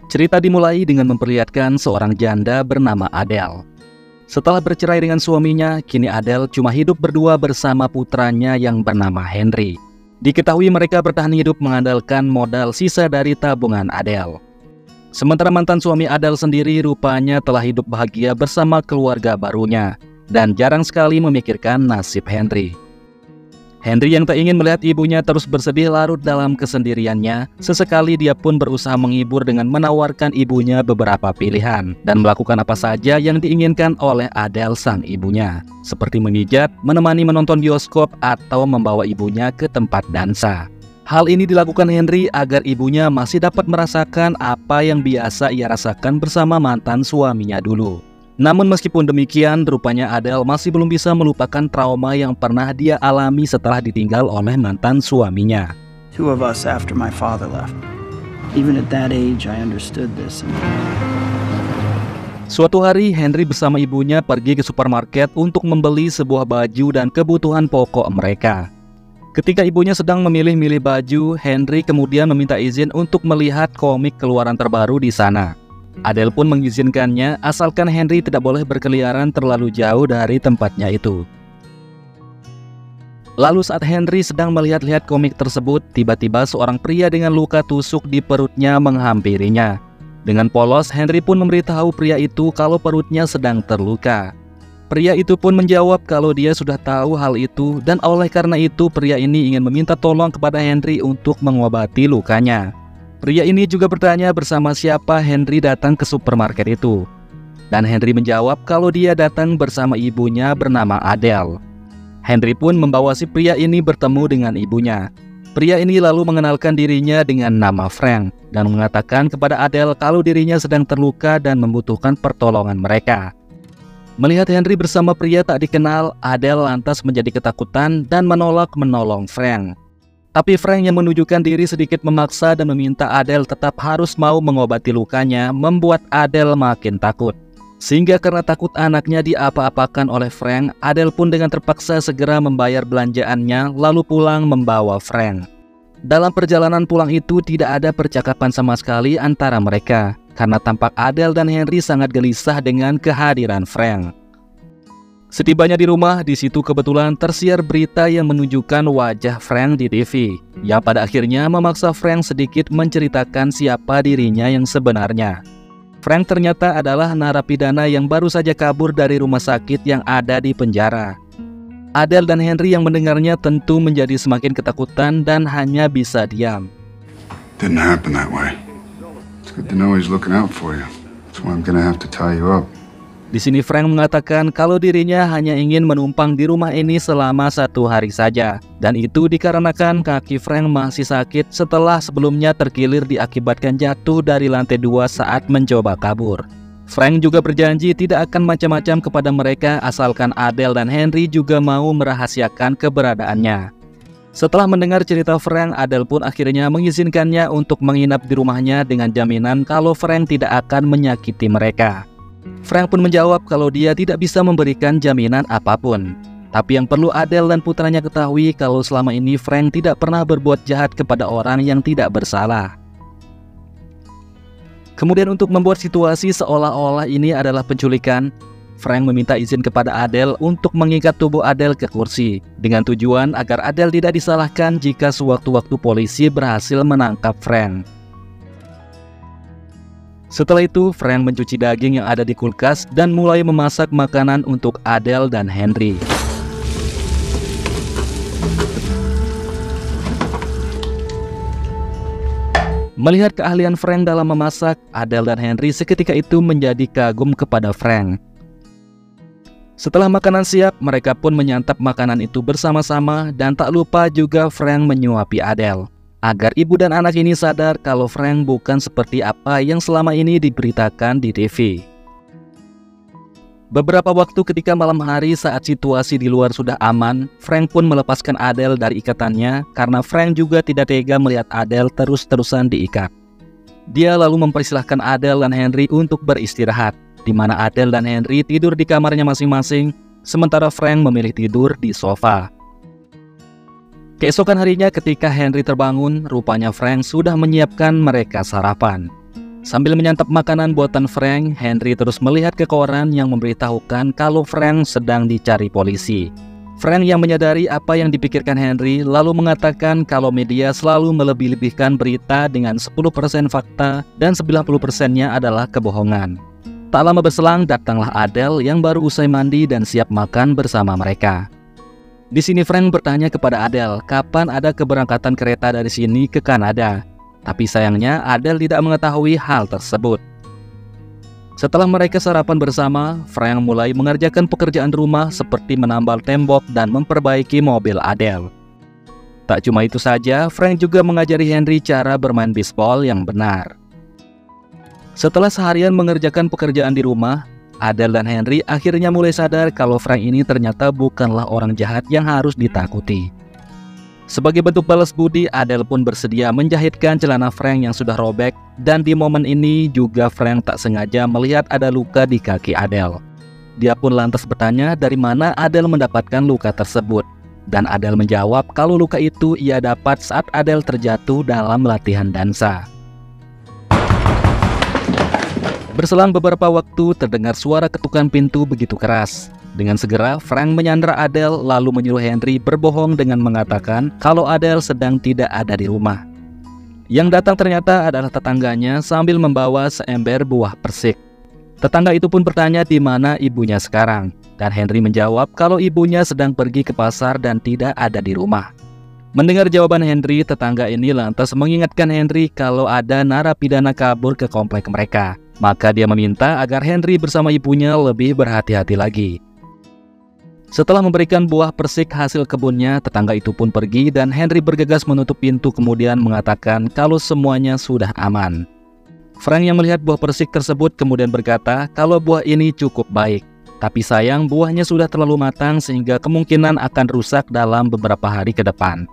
Cerita dimulai dengan memperlihatkan seorang janda bernama Adele. Setelah bercerai dengan suaminya, kini Adele cuma hidup berdua bersama putranya yang bernama Henry. Diketahui mereka bertahan hidup mengandalkan modal sisa dari tabungan Adele. Sementara mantan suami Adele sendiri rupanya telah hidup bahagia bersama keluarga barunya dan jarang sekali memikirkan nasib Henry. Henry yang tak ingin melihat ibunya terus bersedih larut dalam kesendiriannya, sesekali dia pun berusaha menghibur dengan menawarkan ibunya beberapa pilihan dan melakukan apa saja yang diinginkan oleh Adele sang ibunya, seperti memijat, menemani menonton bioskop, atau membawa ibunya ke tempat dansa. Hal ini dilakukan Henry agar ibunya masih dapat merasakan apa yang biasa ia rasakan bersama mantan suaminya dulu. Namun meskipun demikian, rupanya Adele masih belum bisa melupakan trauma yang pernah dia alami setelah ditinggal oleh mantan suaminya. Two of us after my father left. Even at that age, I understood this. Suatu hari, Henry bersama ibunya pergi ke supermarket untuk membeli sebuah baju dan kebutuhan pokok mereka. Ketika ibunya sedang memilih-milih baju, Henry kemudian meminta izin untuk melihat komik keluaran terbaru di sana. Adele pun mengizinkannya asalkan Henry tidak boleh berkeliaran terlalu jauh dari tempatnya itu. Lalu saat Henry sedang melihat-lihat komik tersebut, tiba-tiba seorang pria dengan luka tusuk di perutnya menghampirinya. Dengan polos, Henry pun memberitahu pria itu kalau perutnya sedang terluka. Pria itu pun menjawab kalau dia sudah tahu hal itu dan oleh karena itu pria ini ingin meminta tolong kepada Henry untuk mengobati lukanya. Pria ini juga bertanya bersama siapa Henry datang ke supermarket itu. Dan Henry menjawab kalau dia datang bersama ibunya bernama Adele. Henry pun membawa si pria ini bertemu dengan ibunya. Pria ini lalu mengenalkan dirinya dengan nama Frank dan mengatakan kepada Adele kalau dirinya sedang terluka dan membutuhkan pertolongan mereka. Melihat Henry bersama pria tak dikenal, Adele lantas menjadi ketakutan dan menolak menolong Frank. Tapi Frank yang menunjukkan diri sedikit memaksa dan meminta Adele tetap harus mau mengobati lukanya membuat Adele makin takut. Sehingga karena takut anaknya diapa-apakan oleh Frank, Adele pun dengan terpaksa segera membayar belanjaannya lalu pulang membawa Frank. Dalam perjalanan pulang itu tidak ada percakapan sama sekali antara mereka karena tampak Adele dan Henry sangat gelisah dengan kehadiran Frank. Setibanya di rumah, di situ kebetulan tersiar berita yang menunjukkan wajah Frank di TV, yang pada akhirnya memaksa Frank sedikit menceritakan siapa dirinya yang sebenarnya. Frank ternyata adalah narapidana yang baru saja kabur dari rumah sakit yang ada di penjara. Adele dan Henry yang mendengarnya tentu menjadi semakin ketakutan dan hanya bisa diam. Didn't happen that way. It's good to know he's looking out for you. That's why I'm gonna have to tie you up. Di sini Frank mengatakan kalau dirinya hanya ingin menumpang di rumah ini selama 1 hari saja. Dan itu dikarenakan kaki Frank masih sakit setelah sebelumnya terkilir diakibatkan jatuh dari lantai 2 saat mencoba kabur. Frank juga berjanji tidak akan macam-macam kepada mereka asalkan Adele dan Henry juga mau merahasiakan keberadaannya. Setelah mendengar cerita Frank, Adele pun akhirnya mengizinkannya untuk menginap di rumahnya dengan jaminan kalau Frank tidak akan menyakiti mereka. Frank pun menjawab kalau dia tidak bisa memberikan jaminan apapun. Tapi yang perlu Adele dan putranya ketahui kalau selama ini Frank tidak pernah berbuat jahat kepada orang yang tidak bersalah. Kemudian untuk membuat situasi seolah-olah ini adalah penculikan, Frank meminta izin kepada Adele untuk mengikat tubuh Adele ke kursi dengan tujuan agar Adele tidak disalahkan jika sewaktu-waktu polisi berhasil menangkap Frank. Setelah itu, Frank mencuci daging yang ada di kulkas dan mulai memasak makanan untuk Adele dan Henry. Melihat keahlian Frank dalam memasak, Adele dan Henry seketika itu menjadi kagum kepada Frank. Setelah makanan siap, mereka pun menyantap makanan itu bersama-sama dan tak lupa juga Frank menyuapi Adele. Agar ibu dan anak ini sadar kalau Frank bukan seperti apa yang selama ini diberitakan di TV. Beberapa waktu ketika malam hari saat situasi di luar sudah aman, Frank pun melepaskan Adele dari ikatannya karena Frank juga tidak tega melihat Adele terus-terusan diikat. Dia lalu mempersilahkan Adele dan Henry untuk beristirahat, di mana Adele dan Henry tidur di kamarnya masing-masing, sementara Frank memilih tidur di sofa. Keesokan harinya ketika Henry terbangun, rupanya Frank sudah menyiapkan mereka sarapan. Sambil menyantap makanan buatan Frank, Henry terus melihat ke koran yang memberitahukan kalau Frank sedang dicari polisi. Frank yang menyadari apa yang dipikirkan Henry lalu mengatakan kalau media selalu melebih-lebihkan berita dengan 10% fakta dan 90%-nya adalah kebohongan. Tak lama berselang datanglah Adele yang baru usai mandi dan siap makan bersama mereka. Di sini Frank bertanya kepada Adele kapan ada keberangkatan kereta dari sini ke Kanada. Tapi sayangnya Adele tidak mengetahui hal tersebut. Setelah mereka sarapan bersama, Frank mulai mengerjakan pekerjaan rumah seperti menambal tembok dan memperbaiki mobil Adele. Tak cuma itu saja, Frank juga mengajari Henry cara bermain bisbol yang benar. Setelah seharian mengerjakan pekerjaan di rumah, Adele dan Henry akhirnya mulai sadar kalau Frank ini ternyata bukanlah orang jahat yang harus ditakuti. Sebagai bentuk balas budi, Adele pun bersedia menjahitkan celana Frank yang sudah robek, dan di momen ini juga Frank tak sengaja melihat ada luka di kaki Adele. Dia pun lantas bertanya dari mana Adele mendapatkan luka tersebut, dan Adele menjawab kalau luka itu ia dapat saat Adele terjatuh dalam latihan dansa. Berselang beberapa waktu terdengar suara ketukan pintu begitu keras. Dengan segera, Frank menyandra Adele lalu menyuruh Henry berbohong dengan mengatakan kalau Adele sedang tidak ada di rumah. Yang datang ternyata adalah tetangganya sambil membawa seember buah persik. Tetangga itu pun bertanya di mana ibunya sekarang, dan Henry menjawab kalau ibunya sedang pergi ke pasar dan tidak ada di rumah. Mendengar jawaban Henry, tetangga ini lantas mengingatkan Henry kalau ada narapidana kabur ke komplek mereka. Maka dia meminta agar Henry bersama ibunya lebih berhati-hati lagi. Setelah memberikan buah persik hasil kebunnya, tetangga itu pun pergi dan Henry bergegas menutup pintu kemudian mengatakan kalau semuanya sudah aman. Frank yang melihat buah persik tersebut kemudian berkata kalau buah ini cukup baik. Tapi sayang buahnya sudah terlalu matang sehingga kemungkinan akan rusak dalam beberapa hari ke depan.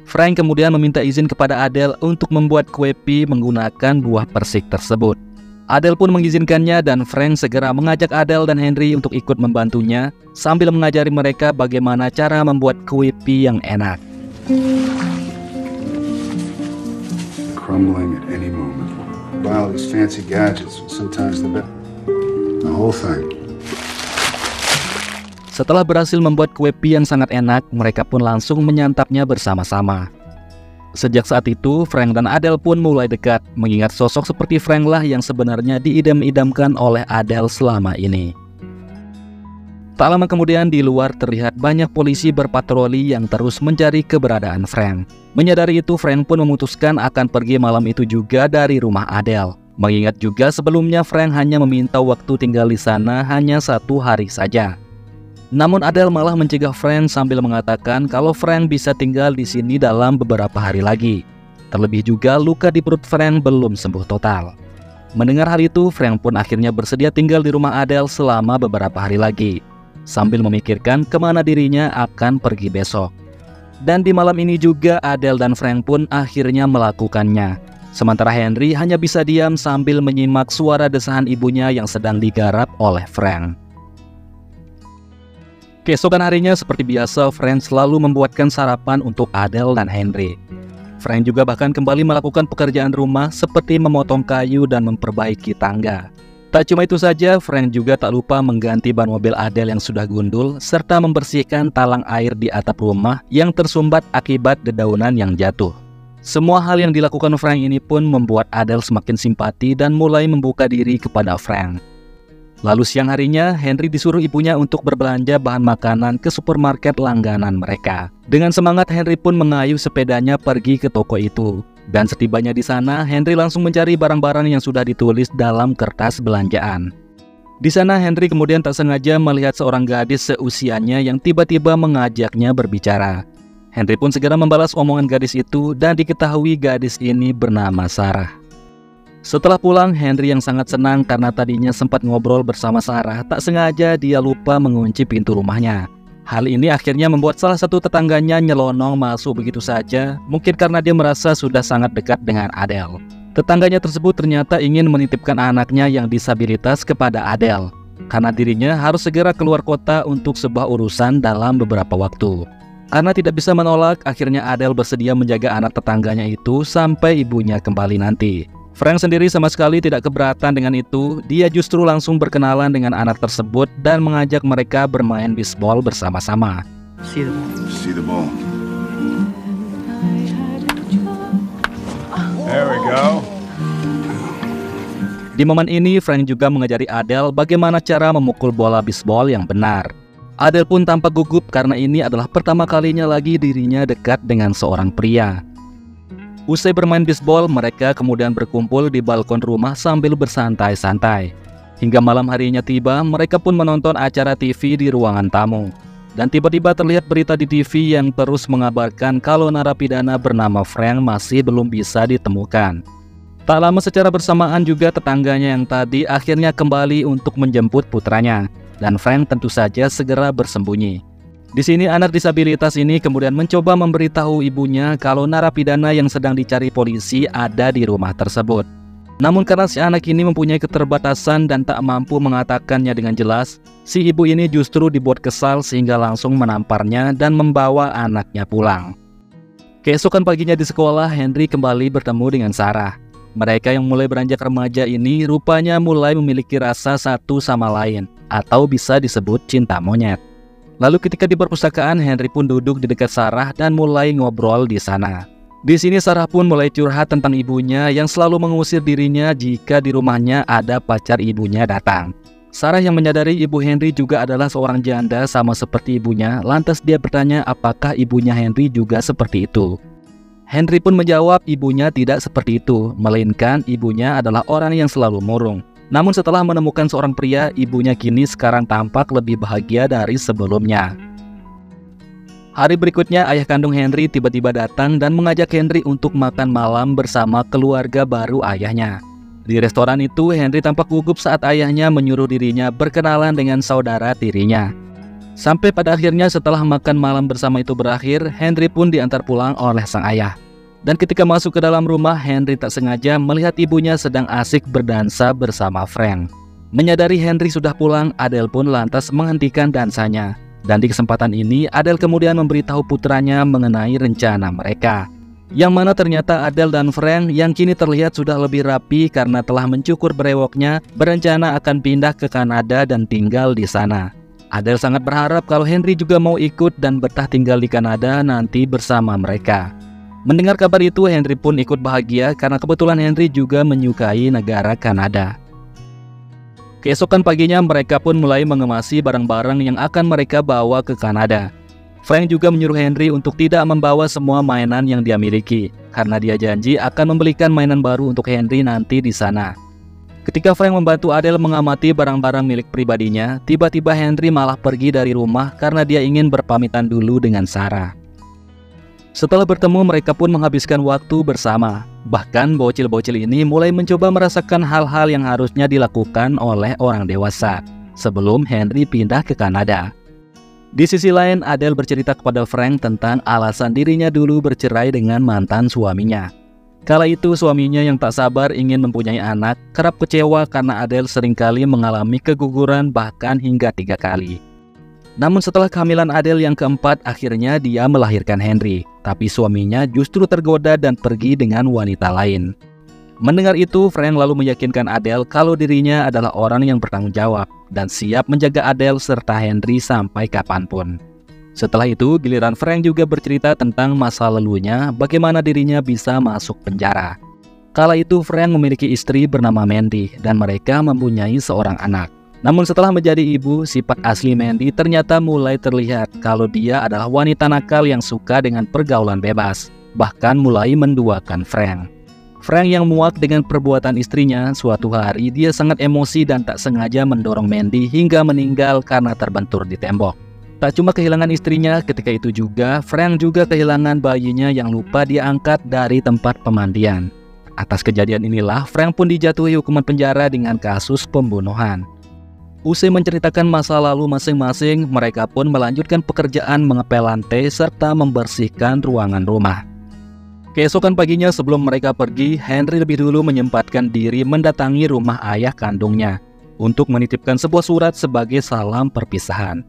Frank kemudian meminta izin kepada Adele untuk membuat kue pie menggunakan buah persik tersebut. Adele pun mengizinkannya dan Frank segera mengajak Adele dan Henry untuk ikut membantunya sambil mengajari mereka bagaimana cara membuat kue pie yang enak. Crumbling at any moment. Buy all these fancy gadgets, sometimes the whole thing. Setelah berhasil membuat kue pie yang sangat enak, mereka pun langsung menyantapnya bersama-sama. Sejak saat itu, Frank dan Adele pun mulai dekat, mengingat sosok seperti Frank lah yang sebenarnya diidam-idamkan oleh Adele selama ini. Tak lama kemudian di luar terlihat banyak polisi berpatroli yang terus mencari keberadaan Frank. Menyadari itu, Frank pun memutuskan akan pergi malam itu juga dari rumah Adele. Mengingat juga sebelumnya Frank hanya meminta waktu tinggal di sana hanya 1 hari saja. Namun Adele malah mencegah Frank sambil mengatakan kalau Frank bisa tinggal di sini dalam beberapa hari lagi. Terlebih juga luka di perut Frank belum sembuh total. Mendengar hal itu, Frank pun akhirnya bersedia tinggal di rumah Adele selama beberapa hari lagi, sambil memikirkan kemana dirinya akan pergi besok. Dan di malam ini juga Adele dan Frank pun akhirnya melakukannya. Sementara Henry hanya bisa diam sambil menyimak suara desahan ibunya yang sedang digarap oleh Frank. Keesokan harinya seperti biasa, Frank selalu membuatkan sarapan untuk Adele dan Henry. Frank juga bahkan kembali melakukan pekerjaan rumah seperti memotong kayu dan memperbaiki tangga. Tak cuma itu saja, Frank juga tak lupa mengganti ban mobil Adele yang sudah gundul serta membersihkan talang air di atap rumah yang tersumbat akibat dedaunan yang jatuh. Semua hal yang dilakukan Frank ini pun membuat Adele semakin simpati dan mulai membuka diri kepada Frank. Lalu siang harinya, Henry disuruh ibunya untuk berbelanja bahan makanan ke supermarket langganan mereka. Dengan semangat, Henry pun mengayuh sepedanya pergi ke toko itu. Dan setibanya di sana, Henry langsung mencari barang-barang yang sudah ditulis dalam kertas belanjaan. Di sana, Henry kemudian tak sengaja melihat seorang gadis seusianya yang tiba-tiba mengajaknya berbicara. Henry pun segera membalas omongan gadis itu dan diketahui gadis ini bernama Sarah. Setelah pulang, Henry yang sangat senang karena tadinya sempat ngobrol bersama Sarah, tak sengaja dia lupa mengunci pintu rumahnya. Hal ini akhirnya membuat salah satu tetangganya nyelonong masuk begitu saja, mungkin karena dia merasa sudah sangat dekat dengan Adele. Tetangganya tersebut ternyata ingin menitipkan anaknya yang disabilitas kepada Adele, karena dirinya harus segera keluar kota untuk sebuah urusan dalam beberapa waktu. Karena tidak bisa menolak, akhirnya Adele bersedia menjaga anak tetangganya itu sampai ibunya kembali nanti. Frank sendiri sama sekali tidak keberatan dengan itu. Dia justru langsung berkenalan dengan anak tersebut dan mengajak mereka bermain bisbol bersama-sama. See the ball. See the ball. There we go. Di momen ini, Frank juga mengajari Adele bagaimana cara memukul bola bisbol yang benar. Adele pun tampak gugup karena ini adalah pertama kalinya lagi dirinya dekat dengan seorang pria. Usai bermain bisbol, mereka kemudian berkumpul di balkon rumah sambil bersantai-santai. Hingga malam harinya tiba, mereka pun menonton acara TV di ruangan tamu. Dan tiba-tiba terlihat berita di TV yang terus mengabarkan kalau narapidana bernama Frank masih belum bisa ditemukan. Tak lama secara bersamaan juga tetangganya yang tadi akhirnya kembali untuk menjemput putranya. Dan Frank tentu saja segera bersembunyi. Di sini anak disabilitas ini kemudian mencoba memberitahu ibunya kalau narapidana yang sedang dicari polisi ada di rumah tersebut. Namun karena si anak ini mempunyai keterbatasan dan tak mampu mengatakannya dengan jelas, si ibu ini justru dibuat kesal sehingga langsung menamparnya dan membawa anaknya pulang. Keesokan paginya di sekolah, Henry kembali bertemu dengan Sarah. Mereka yang mulai beranjak remaja ini rupanya mulai memiliki rasa satu sama lain, atau bisa disebut cinta monyet. Lalu ketika di perpustakaan, Henry pun duduk di dekat Sarah dan mulai ngobrol di sana. Di sini Sarah pun mulai curhat tentang ibunya yang selalu mengusir dirinya jika di rumahnya ada pacar ibunya datang. Sarah yang menyadari ibu Henry juga adalah seorang janda sama seperti ibunya, lantas dia bertanya apakah ibunya Henry juga seperti itu. Henry pun menjawab ibunya tidak seperti itu, melainkan ibunya adalah orang yang selalu murung. Namun setelah menemukan seorang pria, ibunya kini sekarang tampak lebih bahagia dari sebelumnya. Hari berikutnya, ayah kandung Henry tiba-tiba datang dan mengajak Henry untuk makan malam bersama keluarga baru ayahnya. Di restoran itu, Henry tampak gugup saat ayahnya menyuruh dirinya berkenalan dengan saudara tirinya. Sampai pada akhirnya setelah makan malam bersama itu berakhir, Henry pun diantar pulang oleh sang ayah. Dan ketika masuk ke dalam rumah, Henry tak sengaja melihat ibunya sedang asik berdansa bersama Frank. Menyadari Henry sudah pulang, Adele pun lantas menghentikan dansanya. Dan di kesempatan ini, Adele kemudian memberitahu putranya mengenai rencana mereka. Yang mana ternyata Adele dan Frank yang kini terlihat sudah lebih rapi karena telah mencukur brewoknya, berencana akan pindah ke Kanada dan tinggal di sana. Adele sangat berharap kalau Henry juga mau ikut dan betah tinggal di Kanada nanti bersama mereka. Mendengar kabar itu, Henry pun ikut bahagia karena kebetulan Henry juga menyukai negara Kanada. Keesokan paginya mereka pun mulai mengemasi barang-barang yang akan mereka bawa ke Kanada. Frank juga menyuruh Henry untuk tidak membawa semua mainan yang dia miliki, karena dia janji akan membelikan mainan baru untuk Henry nanti di sana. Ketika Frank membantu Adele mengamati barang-barang milik pribadinya, tiba-tiba Henry malah pergi dari rumah karena dia ingin berpamitan dulu dengan Sarah. Setelah bertemu, mereka pun menghabiskan waktu bersama. Bahkan bocil-bocil ini mulai mencoba merasakan hal-hal yang harusnya dilakukan oleh orang dewasa sebelum Henry pindah ke Kanada. Di sisi lain, Adele bercerita kepada Frank tentang alasan dirinya dulu bercerai dengan mantan suaminya. Kala itu suaminya yang tak sabar ingin mempunyai anak, kerap kecewa karena Adele seringkali mengalami keguguran bahkan hingga 3 kali. Namun setelah kehamilan Adele yang keempat, akhirnya dia melahirkan Henry. Tapi suaminya justru tergoda dan pergi dengan wanita lain. Mendengar itu, Frank lalu meyakinkan Adele kalau dirinya adalah orang yang bertanggung jawab dan siap menjaga Adele serta Henry sampai kapanpun. Setelah itu, giliran Frank juga bercerita tentang masa lalunya, bagaimana dirinya bisa masuk penjara. Kala itu, Frank memiliki istri bernama Mandy dan mereka mempunyai seorang anak. Namun setelah menjadi ibu, sifat asli Mandy ternyata mulai terlihat kalau dia adalah wanita nakal yang suka dengan pergaulan bebas, bahkan mulai menduakan Frank. Frank yang muak dengan perbuatan istrinya, suatu hari dia sangat emosi dan tak sengaja mendorong Mandy hingga meninggal karena terbentur di tembok. Tak cuma kehilangan istrinya, ketika itu juga Frank juga kehilangan bayinya yang lupa diangkat dari tempat pemandian. Atas kejadian inilah Frank pun dijatuhi hukuman penjara dengan kasus pembunuhan. Usai menceritakan masa lalu masing-masing, mereka pun melanjutkan pekerjaan mengepel lantai serta membersihkan ruangan rumah. Keesokan paginya sebelum mereka pergi, Henry lebih dulu menyempatkan diri mendatangi rumah ayah kandungnya untuk menitipkan sebuah surat sebagai salam perpisahan.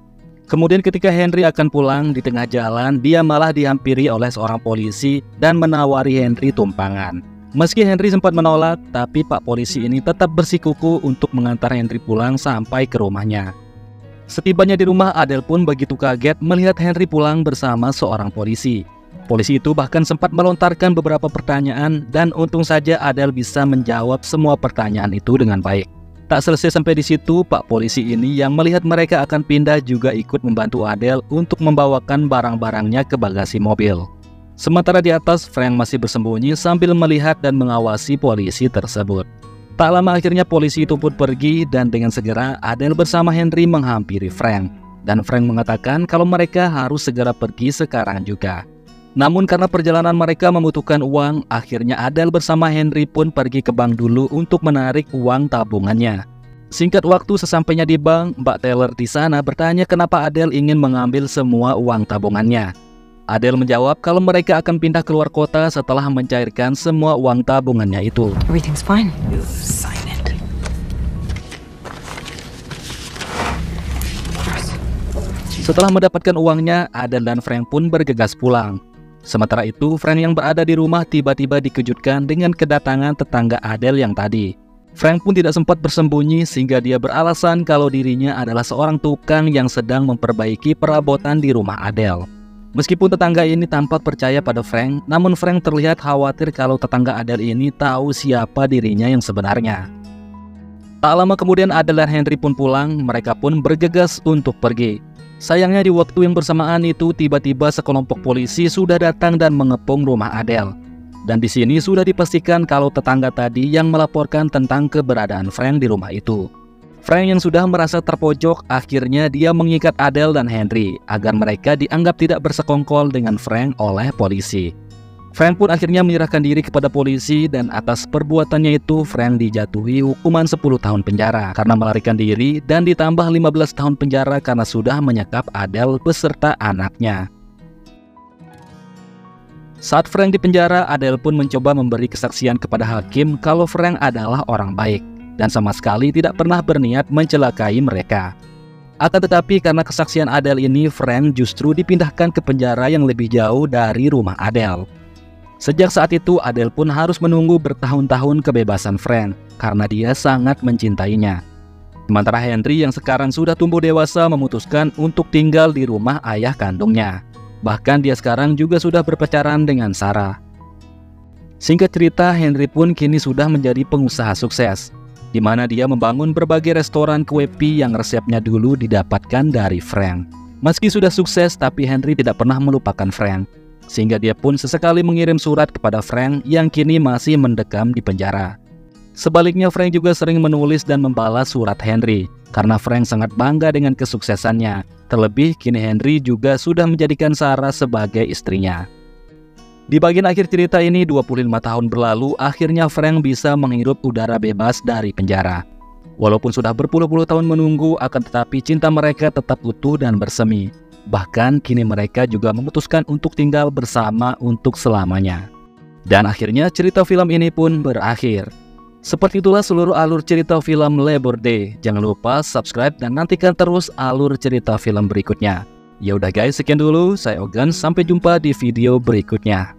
Kemudian ketika Henry akan pulang, di tengah jalan dia malah dihampiri oleh seorang polisi dan menawari Henry tumpangan. Meski Henry sempat menolak, tapi Pak Polisi ini tetap bersikuku untuk mengantar Henry pulang sampai ke rumahnya. Setibanya di rumah, Adele pun begitu kaget melihat Henry pulang bersama seorang polisi. Polisi itu bahkan sempat melontarkan beberapa pertanyaan dan untung saja Adele bisa menjawab semua pertanyaan itu dengan baik. Tak selesai sampai di situ, Pak Polisi ini yang melihat mereka akan pindah juga ikut membantu Adele untuk membawakan barang-barangnya ke bagasi mobil. Sementara di atas, Frank masih bersembunyi sambil melihat dan mengawasi polisi tersebut. Tak lama akhirnya polisi itu pun pergi dan dengan segera Adele bersama Henry menghampiri Frank. Dan Frank mengatakan kalau mereka harus segera pergi sekarang juga. Namun karena perjalanan mereka membutuhkan uang, akhirnya Adele bersama Henry pun pergi ke bank dulu untuk menarik uang tabungannya. Singkat waktu sesampainya di bank, Mbak Teller di sana bertanya kenapa Adele ingin mengambil semua uang tabungannya. Adele menjawab kalau mereka akan pindah keluar kota setelah mencairkan semua uang tabungannya itu. Everything's fine. You sign it. Setelah mendapatkan uangnya, Adele dan Frank pun bergegas pulang. Sementara itu, Frank yang berada di rumah tiba-tiba dikejutkan dengan kedatangan tetangga Adele yang tadi. Frank pun tidak sempat bersembunyi sehingga dia beralasan kalau dirinya adalah seorang tukang yang sedang memperbaiki perabotan di rumah Adele. Meskipun tetangga ini tampak percaya pada Frank, namun Frank terlihat khawatir kalau tetangga Adele ini tahu siapa dirinya yang sebenarnya. Tak lama kemudian Adele dan Henry pun pulang, mereka pun bergegas untuk pergi. Sayangnya di waktu yang bersamaan itu tiba-tiba sekelompok polisi sudah datang dan mengepung rumah Adele. Dan di sini sudah dipastikan kalau tetangga tadi yang melaporkan tentang keberadaan Frank di rumah itu. Frank yang sudah merasa terpojok, akhirnya dia mengikat Adele dan Henry agar mereka dianggap tidak bersekongkol dengan Frank oleh polisi. Frank pun akhirnya menyerahkan diri kepada polisi dan atas perbuatannya itu Frank dijatuhi hukuman 10 tahun penjara karena melarikan diri dan ditambah 15 tahun penjara karena sudah menyekap Adele beserta anaknya. Saat Frank di penjara, Adele pun mencoba memberi kesaksian kepada hakim kalau Frank adalah orang baik dan sama sekali tidak pernah berniat mencelakai mereka. Akan tetapi karena kesaksian Adele ini, Frank justru dipindahkan ke penjara yang lebih jauh dari rumah Adele. Sejak saat itu, Adele pun harus menunggu bertahun-tahun kebebasan Frank karena dia sangat mencintainya. Sementara Henry yang sekarang sudah tumbuh dewasa memutuskan untuk tinggal di rumah ayah kandungnya. Bahkan dia sekarang juga sudah berpacaran dengan Sarah. Singkat cerita, Henry pun kini sudah menjadi pengusaha sukses, di mana dia membangun berbagai restoran kue pie yang resepnya dulu didapatkan dari Frank. Meski sudah sukses, tapi Henry tidak pernah melupakan Frank, sehingga dia pun sesekali mengirim surat kepada Frank yang kini masih mendekam di penjara. Sebaliknya, Frank juga sering menulis dan membalas surat Henry, karena Frank sangat bangga dengan kesuksesannya. Terlebih, kini Henry juga sudah menjadikan Sarah sebagai istrinya. Di bagian akhir cerita ini, 25 tahun berlalu, akhirnya Frank bisa menghirup udara bebas dari penjara. Walaupun sudah berpuluh-puluh tahun menunggu, akan tetapi cinta mereka tetap utuh dan bersemi. Bahkan kini mereka juga memutuskan untuk tinggal bersama untuk selamanya. Dan akhirnya cerita film ini pun berakhir. Seperti itulah seluruh alur cerita film Labor Day. Jangan lupa subscribe dan nantikan terus alur cerita film berikutnya. Ya udah guys, sekian dulu. Saya Ogan, sampai jumpa di video berikutnya.